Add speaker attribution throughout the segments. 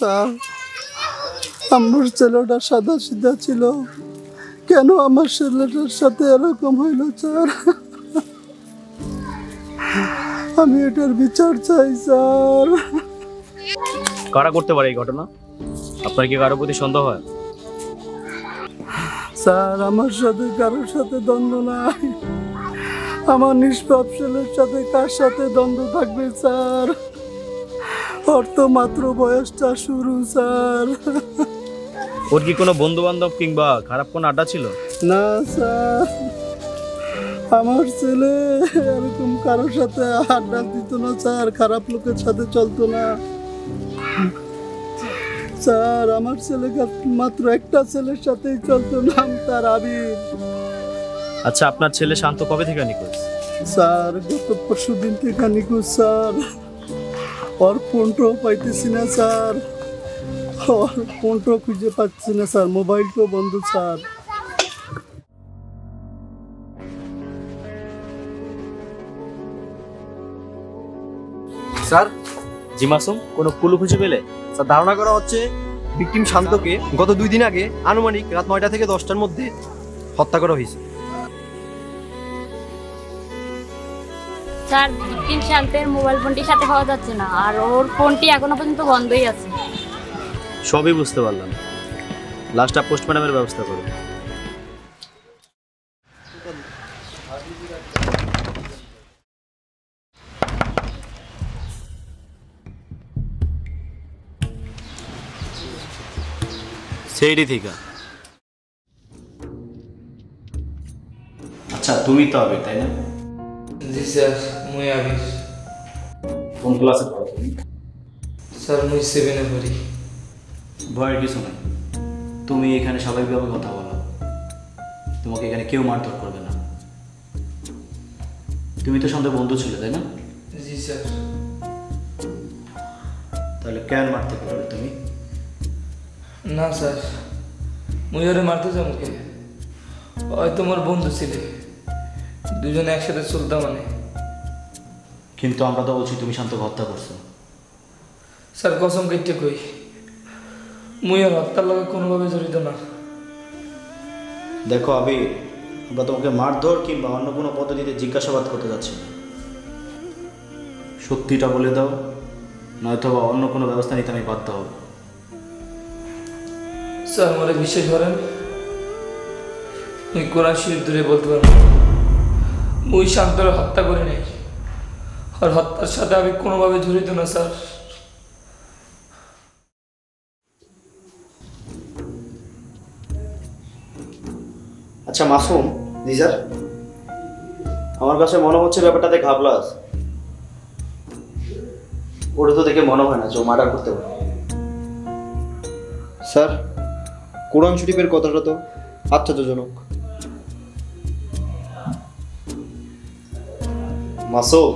Speaker 1: Sir আমার ছেলেটা সাদা সিধা ছিল, কেন আমার ছেলেটার সাথে এরকম হইল স্যার? আমি এটার বিচার চাই স্যার।
Speaker 2: কারা করতে পারে এই ঘটনা? আপনার কি কারোর প্রতি সন্দেহ হয়?
Speaker 1: স্যার আমার সাথে কারোর সাথে দ্বন্দ্ব নাই, আমার নিষ্পাপ ছেলের সাথে কার সাথে দ্বন্দ্ব থাকবে স্যার? ওর তো মাত্র বয়সটা শুরু স্যার।
Speaker 2: ওর কি কোনো বন্ধু বান্ধব কিংবা খারাপ কোনো আড্ডা ছিল?
Speaker 1: না স্যার, আমার ছেলে এরকম কারোর সাথে আড্ডা দিত না স্যার, খারাপ লোকের সাথে চলতো না স্যার। আমার ছেলেকে মাত্র একটা ছেলের সাথেই চলতো, নাম তার আবির।
Speaker 2: আচ্ছা, আপনার ছেলে শান্ত কবে থেকে নিখোঁজ?
Speaker 1: স্যার গত পরশু দিন থেকে নিখোঁজ স্যার। ওর ফোনটাও পাইতেছি না স্যার, ওর ফোনটাও খুঁজে পাচ্ছি না স্যার, মোবাইলটাও বন্ধ স্যার।
Speaker 3: স্যার,
Speaker 2: জি মাসুম, কোনো ক্লু খুঁজে পেলে?
Speaker 3: স্যার ধারণা করা হচ্ছে ভিকটিম শান্তকে গত 2 দিন আগে আনুমানিক রাত 9টা থেকে 10টার মধ্যে হত্যা করা হয়েছে।
Speaker 4: স্যার ভিকটিম শান্তের মোবাইল ফোনটির সাথে পাওয়া যাচ্ছে না, আর ওর ফোনটি এখনো পর্যন্ত বন্ধই আছে।
Speaker 2: সবই বুঝতে পারলাম, লাস্টটা পোস্টমর্টমের ব্যবস্থা করুন। সেইটি ঠিক। আচ্ছা, তুমি তো আবির, তাই না?
Speaker 5: জি স্যার, মুই আবির।
Speaker 2: কোন ক্লাসে পড়ো তুমি?
Speaker 5: স্যার মুই 7-এ পড়ি।
Speaker 2: ভয়ের কিছু নাই, তুমি এখানে স্বাভাবিকভাবে কথা বলো, তোমাকে এখানে কেউ মারধর করবে না। তুমি তো শান্তের বন্ধু ছিলে, তাই না?
Speaker 5: জি স্যার।
Speaker 2: তাহলে কেন মারতে পারবে তুমি?
Speaker 5: না স্যার, মুই ওরে মারতে যাবো কে? হয়তো মোর বন্ধু ছিলে, দুজনে একসাথে চলতাম মানে।
Speaker 2: কিন্তু আমরা তো বলছি তুমি শান্তকে হত্যা করছো।
Speaker 5: স্যার কসম কেটে কই, মুই আর হত্যার লগে কোনোভাবে জড়িত না।
Speaker 2: দেখো আবির, আমরা তোমাকে মারধর কিংবা অন্য কোনো পদ্ধতিতে জিজ্ঞাসাবাদ করতে যাচ্ছি না। সত্যিটা বলে দাও, নয়তো বা অন্য কোনো ব্যবস্থা নিতে আমি বাধ্য হব।
Speaker 5: স্যার মোরে বিশ্বাস করেন, মুই কোরআন শরীফ দূরে বলতে পারবো, মুই শান্তর হত্যা করি নাই, আর হত্যার সাথে আমি কোনোভাবে জড়িত না স্যার।
Speaker 2: আচ্ছা মাসুম। জি স্যার। আমার কাছে মনে হচ্ছে ব্যাপারটাতে ঘাবলা আছে। ওটা তো দেখে মনে হয় না যে ও মার্ডার করতে পারে।
Speaker 3: স্যার কোরআন শরীফের কথাটা তো আশ্চর্যজনক।
Speaker 2: মাসুম,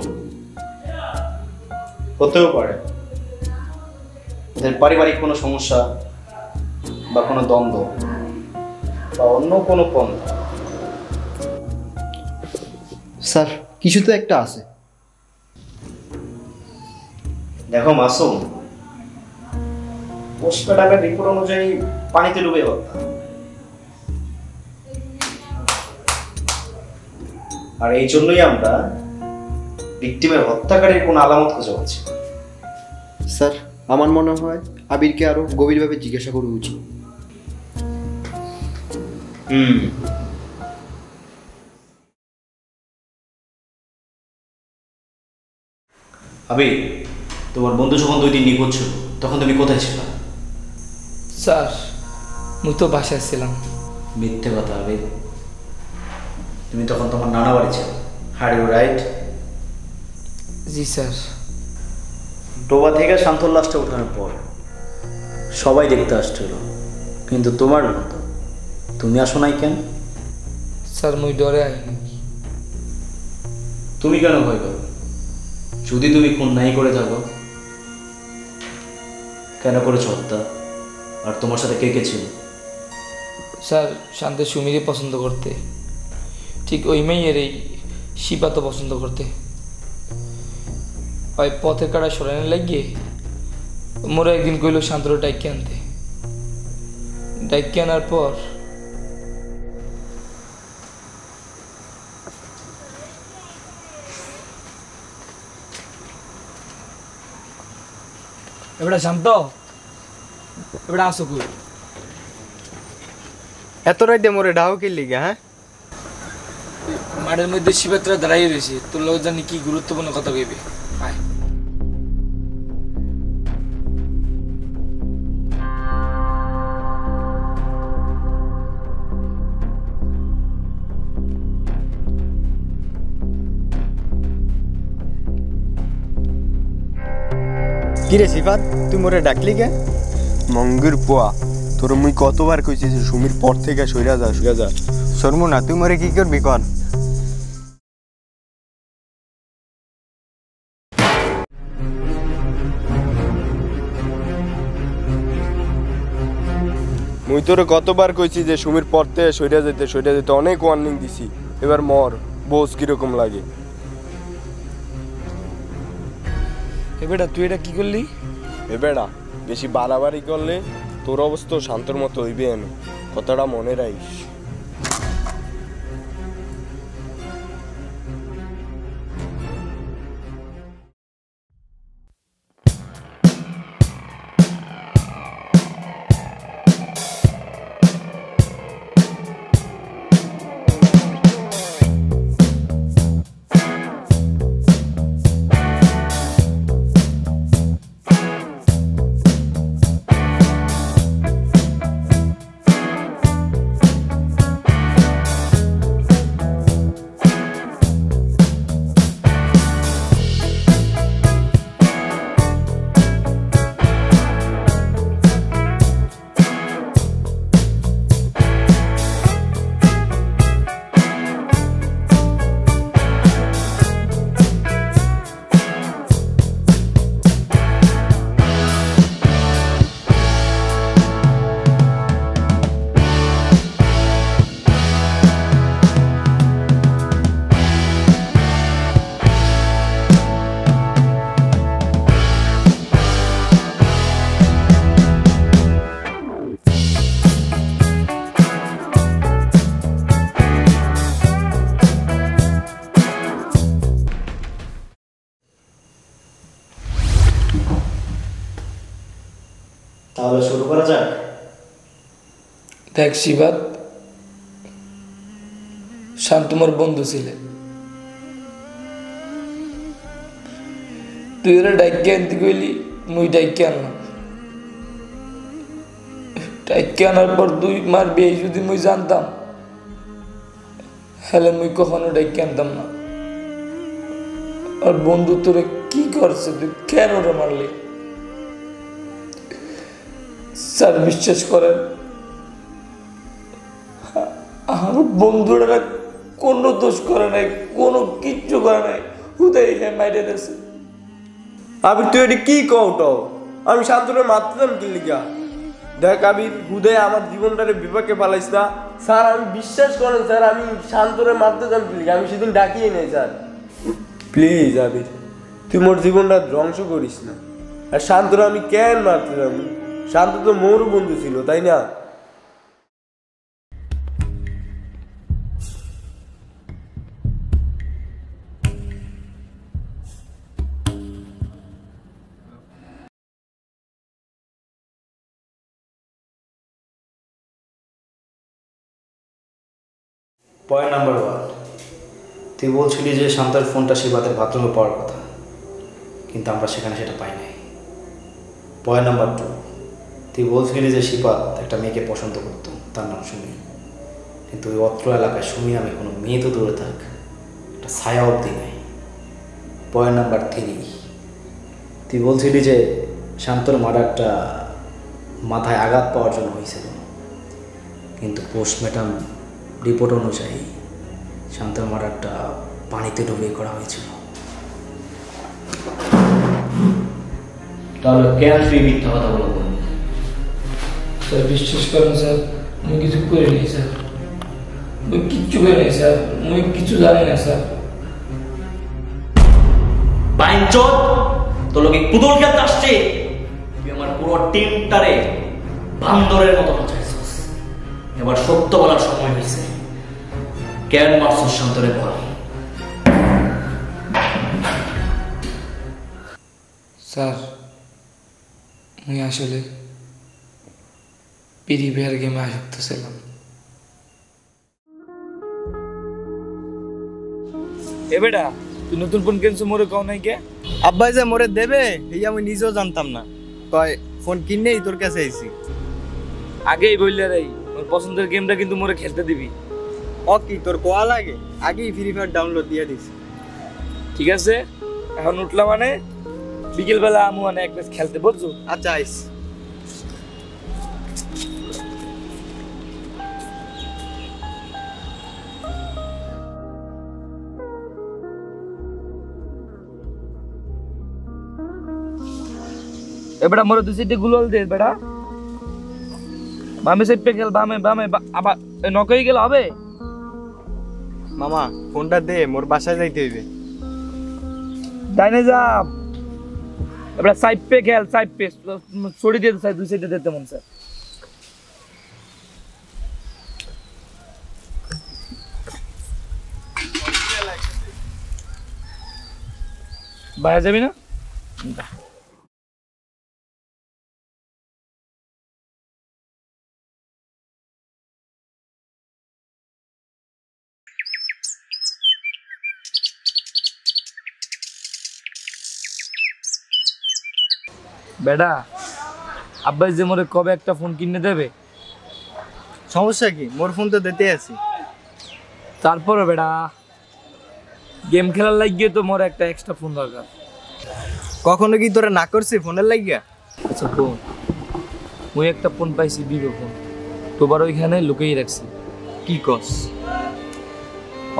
Speaker 2: হতেও পারে ওদের পারিবারিক কোনো সমস্যা বা কোনো দ্বন্দ্ব বা অন্য কোনো পন্থা।
Speaker 3: স্যার কিছু তো একটা আছে।
Speaker 2: দেখো মাসুম, পোস্টমর্টমের রিপোর্ট অনুযায়ী পানিতে ডুবে হত্যা, আর এই জন্যই আমরা ভিকটিমের হত্যাকারীর কোনো আলামত খুঁজে পাচ্ছি।
Speaker 3: স্যার আমার মনে হয় আবিরকে আরো গভীরভাবে জিজ্ঞাসা করা উচিত।
Speaker 2: আবির, তোমার বন্ধু যখন 2 দিন নিখোঁজ ছিল তখন তুমি কোথায় ছিল?
Speaker 5: স্যার মুই তো বাসায় ছিলাম।
Speaker 2: মিথ্যে কথা আবির, তুমি তখন তোমার নানা বাড়ি ছিল। Are you right?
Speaker 5: জি স্যার।
Speaker 2: ডোবা থেকে শান্তর লাশটা ওঠানোর পর সবাই দেখতে আসছিল, কিন্তু তোমার মতো তুমি আসো নাই কেন?
Speaker 5: স্যার মুই ডরে আইনি।
Speaker 2: তুমি কেন ভয় করো? যদি তুমি খুন নাই করে থাকো, কেন করেছো হত্যা? আর তোমার সাথে কে কে ছিল?
Speaker 5: স্যার শান্তের সুমিরে পছন্দ করতে, ঠিক ওই মেয়ের এই শিপা তো পছন্দ করতে। ওই পথের কাটা সরানো লাগিয়ে মোরা একদিন কইল শান্তর ডাইকে আনতে, ডাইকে আনার পর
Speaker 6: এবারে শান্ত, এবারে আসো কই?
Speaker 3: এত রাইতে মোরে ডাও কি লিগা? হ্যাঁ,
Speaker 5: মাঠের মধ্যে শিবাত্রা দাঁড়াই রয়েছে, তোর লোক জানি কি গুরুত্বপূর্ণ কথা কইবে। আয়।
Speaker 3: কিরে সিফাত, তুই মোরে ডাকলি কে?
Speaker 7: মঙ্গের পোয়া, তোর মুই কতবার কইছি যে সুমির পর থেকে সইরা যা।
Speaker 3: শর্মু না, তুই মোরে কি করবি কর?
Speaker 7: মুই তোরে কতবার কইছি যে সুমির পর থেকে সইরা যেতে অনেক ওয়ার্নিং দিছি। এবার মর, বোস কিরকম লাগে?
Speaker 5: বেটা তুই এটা কি করলি?
Speaker 7: এ বেড়া, বেশি বাড়াবাড়ি করলে তোর অবস্থা শান্তর মতো হইবে এনে, কথাটা মনে রাখিস।
Speaker 2: তাহলে শুরু করা যাক।
Speaker 5: দেখ শিবাত, শান্ত মোর বন্ধু ছিলে, তুই ওরা ডাইকে আনতে কইলি, মুই ডাইকে আনলাম। ডাইকে আনার পর 2 মারবি এই যদি মুই জানতাম, হলে মুই কখনো ডাইকে আনতাম না। আর বন্ধু তোরে কি করছে, তুই কেন ওরা মারলি? স্যার বিশ্বাস করেন, আমার বন্ধুরা কোনো দোষ করে নাই, কোনো কিচ্ছু করে নাই, হুদাই হে মাইরে দিয়েছে।
Speaker 7: আবির তুই এটি কি কওটো? আমি শান্তরে মারতাম কি লিগা? দেখ আবির, হুদয় আমার জীবনটারে বিপাকে পালাইস না। স্যার আমি বিশ্বাস করেন স্যার, আমি শান্তরে মারতে যাম কি লিগা? আমি সেদিন ডাকিয়ে নেই স্যার। প্লিজ আবির, তুই মোর জীবনটা ধ্বংস করিস না। আর শান্তরে আমি কেন মারতে যাবো? শান্ত তো মোর বন্ধু ছিল, তাই না?
Speaker 2: পয়েন্ট নাম্বার 1, তুই বলছিলি যে শান্তার ফোনটা শিবাতের বাথরুমে পাওয়ার কথা, কিন্তু আমরা সেখানে সেটা পাই নাই। পয়েন্ট নাম্বার 2, তুই বলছিলি যে শিবাত একটা মেয়েকে পছন্দ করতো, তার নাম সুমি, কিন্তু ওই অত্র এলাকায় সুমি নামে কোনো মেয়ে তো দূরে থাক, একটা ছায়া অবধি নেই। পয়েন্ট নাম্বার 3, তুই বলছিলি যে শান্তর মার্ডারটা মাথায় আঘাত পাওয়ার জন্য হয়েছিল, কিন্তু পোস্টমর্টম রিপোর্ট অনুযায়ী শান্তর মার্ডারটা পানিতে ডুবিয়ে করা হয়েছিল। তাহলে কেন তুই মিথ্যা কথা বলবো?
Speaker 5: স্যার বিশ্বাস করেন স্যার, আমি কিছু করিনি স্যার, আমি কিচ্ছু করিনি স্যার, আমি কিছু জানি না স্যার।
Speaker 2: বাইনচোদ, তোর লোকে কুদল খেলতে আসছে, তুই আমার পুরো টিমটারে বান্দরের মতো বাঁচাইছিস। এবার সত্য বলার সময় হয়েছে। কেন মারছিস শান্তরে বল।
Speaker 5: স্যার মুই আসলে পিরিভিয়ার গেমে আসক্ত ছিলাম। এ বেটা তুই নতুন ফোন কিনছো মোরে কও নাই কে?
Speaker 3: আব্বাই যে মোরে দেবে এই আমি নিজেও জানতাম না, কয় ফোন কিনেই তোর কাছে আইছি।
Speaker 5: আগেই বললে রে ওর পছন্দের গেমটা কিন্তু মোরে খেলতে দিবি।
Speaker 3: ও কি তোর কোয়া লাগে? আগেই ফ্রি ফায়ার ডাউনলোড দিয়ে দিছি।
Speaker 5: ঠিক আছে এখন উঠলাম মানে বিকেলবেলা আমু মানে এক ম্যাচ খেলতে বুঝছো?
Speaker 3: আচ্ছা আইস।
Speaker 5: এ বেটা মোরে 2-3টি গুলাল দে বেটা। বামে সাইড পে খেল, বামে বামে আবার নক হয়ে গেল হবে?
Speaker 3: মামা ফোনটা দে, মোর বাসায় যাইতে হইবে।
Speaker 5: ডাইনে যা। এবার সাইড পে খেল, সাইড পে ছড়ি দিয়ে সাইড দুই সাইডে দিতে মন স্যার। বাইরে যাবি না? বেটা আব্বাই যে মোরে কবে একটা ফোন কিনে দেবে।
Speaker 3: সমস্যা কি? মোর ফোন তো দিতে আছি।
Speaker 5: তারপরে বেটা গেম খেলার লাগিয়ে তো মোর একটা এক্সট্রা ফোন দরকার।
Speaker 3: কখনো কি তোরা না করছিস ফোনের লাগিয়া?
Speaker 5: আচ্ছা ফোন মুই একটা ফোন পাইছি, ভিভো ফোন, তোবার ওইখানে লুকিয়ে রাখছি।
Speaker 3: কি কস?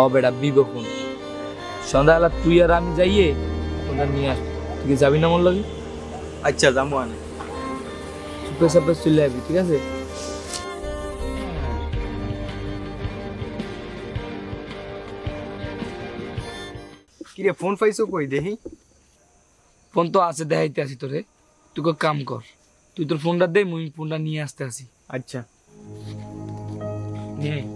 Speaker 5: ও বেটা ভিভো ফোন। সন্ধ্যাবেলা তুই আর আমি যাইয়ে ফোনটা নিয়ে আসবো। তুই কি যাবি না মোর লাগে?
Speaker 3: আচ্ছা যাবো আনে।
Speaker 5: সুপে সাপে চলে আসবি, ঠিক আছে?
Speaker 3: কিরে ফোন পাইছো কই দেখি?
Speaker 5: ফোন তো আছে, দেখাইতে আসি তোরে। তুই কো কাম কর, তুই তোর ফোনটা দে, মুই ফোনটা নিয়ে আসতে আসি।
Speaker 3: আচ্ছা
Speaker 5: নিয়ে আয়।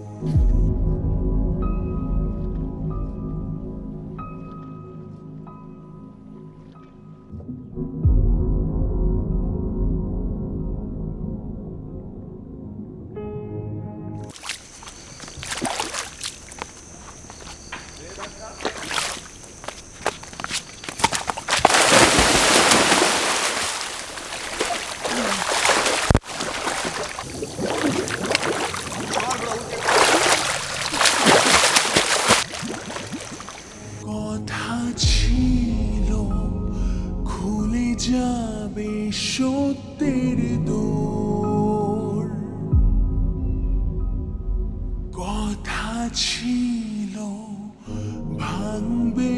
Speaker 8: কথা ছিল খুলে যাবে সত্যের দোর, কথা ছিল ভাঙবে